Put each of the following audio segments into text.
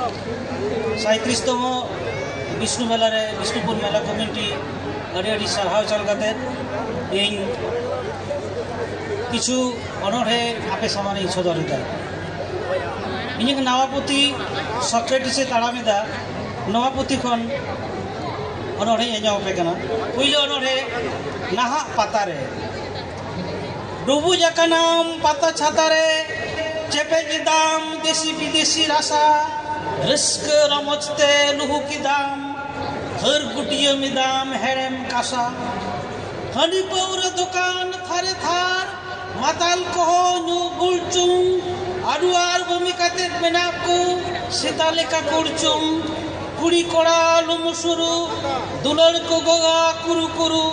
37तम विष्णु मेला रे विष्णुपुर मेला कमिटी अड़ी सारहाव चल काते इन किछु अनोढ़े आपे सामने सदरदा इन नवापुती सॉक्रेटिस ताड़ामेदा नवापुती खन अनोढ़े एजावपे कना पुइलो अनोढ़े नाहा पातारे डुबू जाकानाम पाता छातारे चेपे दाम देशी विदेशी रासा रिस्क रमजते लुहु की दाम हर गुटिया में दाम हेरेम कासा हनी पौर दुकान थारे थार माताल कहो न्यू गुलचुम आरुआर भूमिकाते मेनाकू सीताले का कुड़चुम कुड़ी कोड़ा लुमुसुरु दुलर को गोगा कुरु कुरु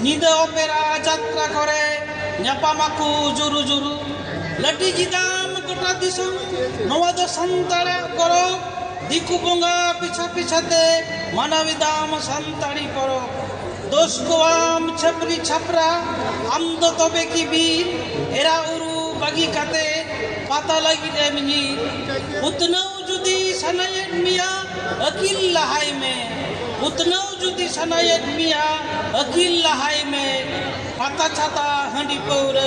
निदा ओपेरा यात्रा करे न्यापामाकू जुरु जुरु लटी जिदाम गोटा दिसम नवा दो संतारा करो दिकु बोंगा पिछा पिछाते मानविदाम संताड़ी परो दोष को आम छपरी छपरा आम दो तबे की बीर एरा उरु बगी काते पाता लगी रेमनी उतनाउ जुदी सनायत मिया अकिल लहाई में उतनाउ जुदी सनायत मिया अकिल लहाई में पाता छाता हंडी पौर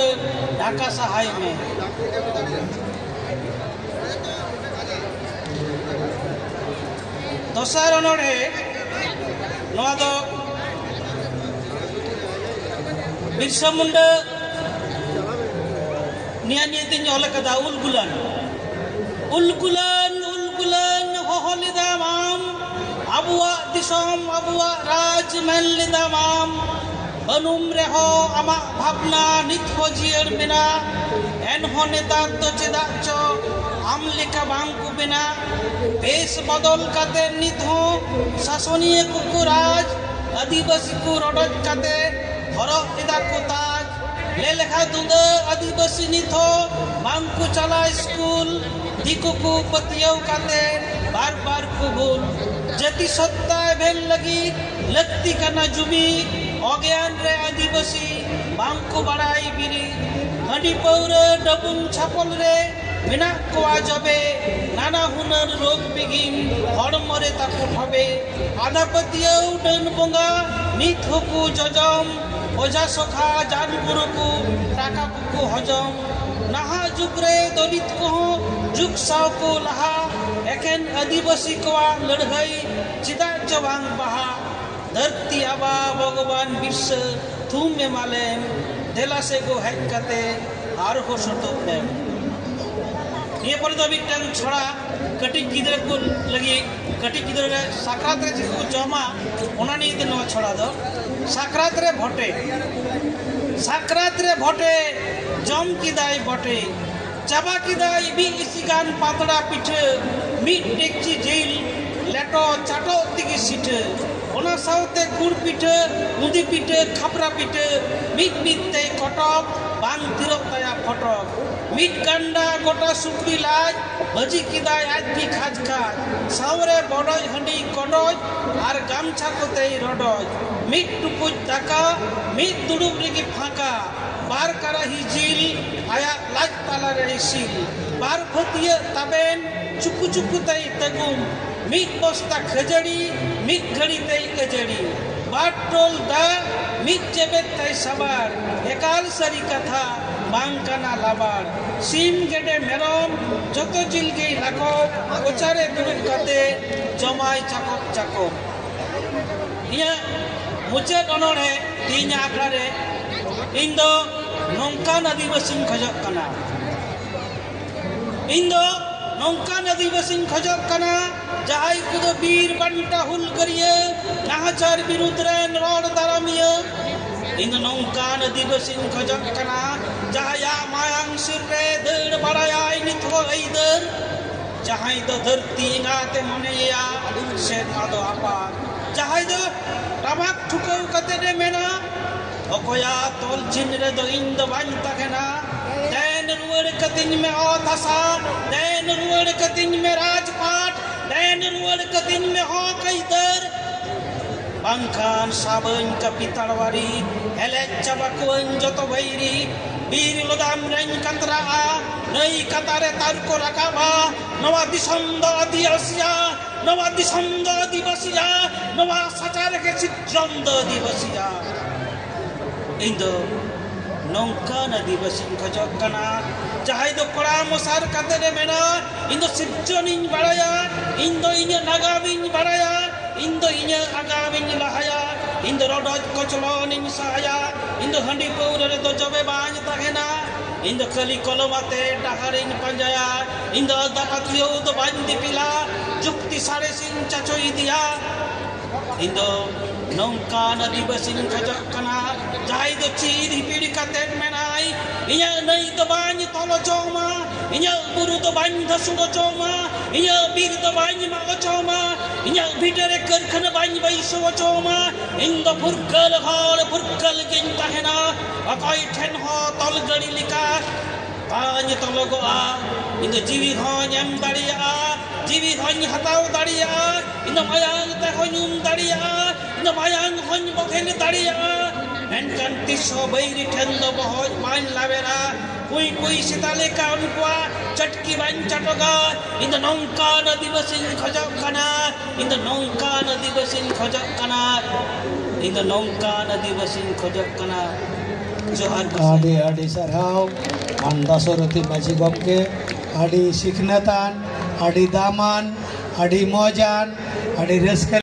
ढाका सहाय में दोसार अनोढ़े नवा दो बिरसा मुंडा निया नियतिन ओलकदा उलगुलान उलगुलान उलगुलान होहलिदामाम अबुआ दिसोम अबुआ राज मेनलिदामाम अनुम रेहो आमा भावना नित हो जियर बिना एनहो नेतार तो चेदाक चो आम लेका बांग को बिना देश बदल काते नित हो शासनीय कुकुराज आदिवासी को रोडज काते हरो इदा को ताज ले लेखा दूध आदिवासी नित हो बांग को चला स्कूल दिको को पतियों काते बार बार को बोल जति सत्ता भेल लगी लगती करना जुबी अज्ञान रे आदिवासी बांग को बड़ाई बिरी हंडी पौर डबुन छापल रे बिना को आजबे नाना हुनर रोग बिगिन हड़मरे ताको ठबे आधा पतियों डन बोंगा नित होकु जजम ओझा सखा जानपुर को टाका को हजम नाहा जुगरे दलित को जुग साव को लहा एकेन आदिवासी को लड़ाई चिदा जवांग बहा धरती आबा भगवान बिरस थूम में मालेम देला से को हेड कते आर हो सतो में ये पर तो बिटन छोड़ा कटी गिदर को लगी कटी गिदर साकरात रे को जमा ओना नहीं दिन छोड़ा दो साकरात रे भोटे जम किदाई बटे चाबा किदाई बी इसिगान पातड़ा पिठ मीट टेक्ची जेल लेटो चाटो तिगी सिठ ओना साउते गुड़ पिठ मुदी पिठ खापरा पिठ मीट ते कटक बांग तिरक तया फटक मीट गंडा गोटा सुकरी लाज भजी किदाय आज भी खाज खाज सावरे बड़ज हंडी कड़ज आर गामछा कोते रडज मीट टुकुज दाका मीट दुड़ुब रेगी फाका बार कराही जिल आया लाज ताला रे सिल बार फतिया ताबेन चुकु चुकु तई तगुम मीट बस्ता खजड़ी मीट घड़ी तई गजड़ी बार टोल दा मीट जेबेत तई सवार एकाल सरी कथा बांकाना लाबार सीम गेडे मेरम जतो जिल गई लाको ओचारे दुड़ुब काते जमाई चाकप चाकप निया मुचे अनोढ़े तीन आखड़ा रे इन दो नौकान आदिवासी खजक कना इन दो नौकान आदिवासी खजक कना जहाई को वीर बंटा हुल करिए नाहचार विरुद्ध रेन रोड दारामिया इन नौकान आदिवासी खजक कना जहाया मायांग सिर रे दड़ बड़ाया नित हो इधर जहाई दो धरती गाते मनेया से आदो आपा जहाई दो टमाक ठुको कते दे मेना ओकोया तोल चिन रे दो इन दो बाइन तकेना दैन रुवड़ कतिन में ओतासा दैन रुवड़ कतिन में राजपाट दैन रुवड़ कतिन में हो कईदर bangkan saben kapitalwari elek cabakuan joto bairi bir lodam ren kantraa nei katare tarko rakaba nawa disanda adi asia nawa disanda adi basia nawa sacare ke citranda di basia indo nongka na di basin khajok kana jahai do kora mosar katene mena indo sirjonin baraya indo inya nagabin baraya indo inya agabin lahaya indo rodot koclonin saya indo handi paurare do jobe bany tahena indo kali kolomate daharin panjaya indo dapatlio do bandi pila jukti sare sin chachoi dia indo nongka na di basin khajak kana jahai do chid hipidi katen menai inya nei do bany tolo choma inya buru do bany dhasudo choma inya bir do bany ma choma inya bidare karkhana bany baiso choma indo purkal hol purkal gin tahena akai then ho tol gari lika bany tolo go a indo jiwi ho nyam daria jiwi hon hatau daria indo mayang te honyum daria indo mayang hon bokhel daria enkan tiso bairi thendo bohoj ban lavera kui sitale ka unqua chatki ban chatoga indo nongka na dibasin khajak kana indo nongka na dibasin khajak kana indo nongka na dibasin khajak kana johar adi adi sarhau anda soroti maji gomke adi sikhnatan adi daman adi mojan adi reska